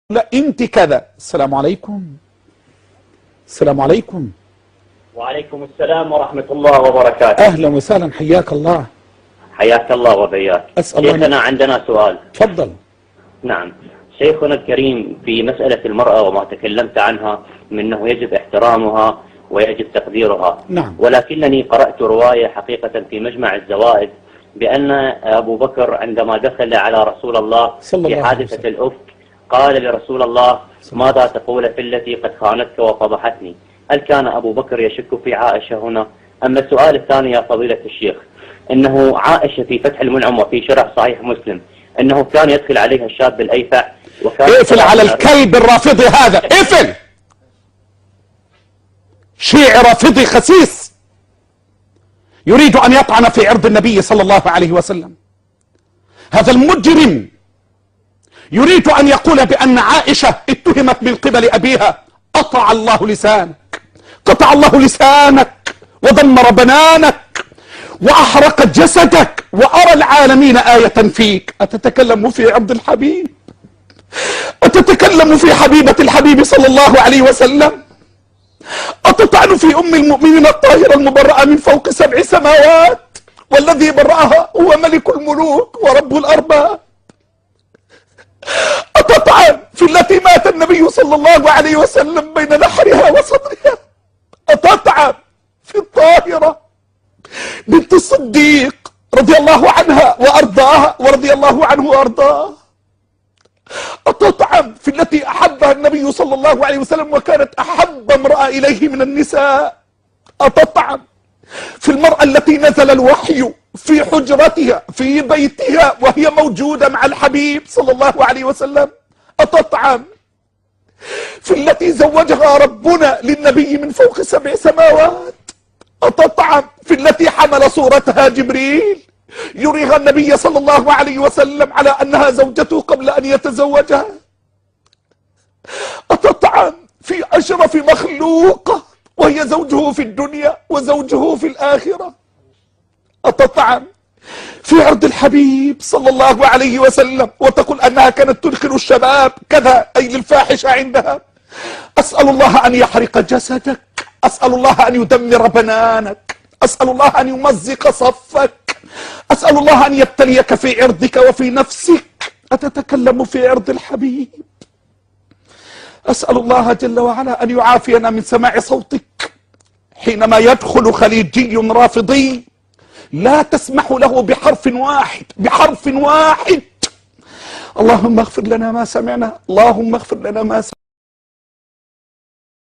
لا انت كذا. السلام عليكم. السلام عليكم. وعليكم السلام ورحمة الله وبركاته. اهلا وسهلا، حياك الله. حياك الله وبياك. شيخنا عندنا سؤال. تفضل. نعم شيخنا الكريم، في مسألة المرأة وما تكلمت عنها من أنه يجب احترامها ويجب تقديرها. نعم. ولكنني قرأت رواية حقيقة في مجمع الزوائد بأن أبو بكر عندما دخل على رسول الله في حادثة الأفك قال لرسول الله: ماذا تقول في التي قد خانتك وفضحتني؟ هل كان أبو بكر يشك في عائشة هنا؟ أما السؤال الثاني يا فضيلة الشيخ، أنه عائشة في فتح المنعم وفي شرح صحيح مسلم أنه كان يدخل عليها الشاب الأيفع وكان اقفل على الكلب الرافضي هذا، اقفل. شيعي رافضي خسيس يريد أن يطعن في عرض النبي صلى الله عليه وسلم. هذا المجرم يريد أن يقول بأن عائشة اتهمت من قبل أبيها. قطع الله لسانك، قطع الله لسانك ودمر بنانك وأحرق جسدك، وأرى العالمين آية فيك. أتتكلم في عرض الحبيب؟ أتتكلم في حبيبة الحبيب صلى الله عليه وسلم؟ أتطعن في أم المؤمنين الطاهرة المبرأة من فوق 7 سماوات، والذي برأها هو ملك الملوك ورب الأرباب. أتطعن في التي مات النبي صلى الله عليه وسلم بين نحرها وصدرها. أتطعن في الطاهرة بنت الصديق رضي الله عنها وأرضاها ورضي الله عنه وأرضاه. أتطعن في التي أحبها النبي صلى الله عليه وسلم وكانت أحب امرأة إليه من النساء. أتطعن في المرأة التي نزل الوحي في حجرتها في بيتها وهي موجودة مع الحبيب صلى الله عليه وسلم. أتطعن في التي زوجها ربنا للنبي من فوق 7 سماوات. أتطعن في التي حمل صورتها جبريل يريها النبي صلى الله عليه وسلم على أنها زوجته قبل أن يتزوجها. أتطعن في أشرف مخلوقة وهي زوجه في الدنيا وزوجه في الآخرة. أتطعن في عرض الحبيب صلى الله عليه وسلم وتقول أنها كانت تدخل الشباب كذا، أي للفاحشة عندها. أسأل الله أن يحرق جسدك، أسأل الله أن يدمر بنانك، أسأل الله أن يمزق صفك، أسأل الله أن يبتليك في عرضك وفي نفسك. أتتكلم في عرض الحبيب؟ أسأل الله جل وعلا أن يعافينا من سماع صوتك. حينما يدخل خليجي رافضي لا تسمح له بحرف واحد، بحرف واحد. اللهم اغفر لنا ما سمعنا، اللهم اغفر لنا ما سمعنا.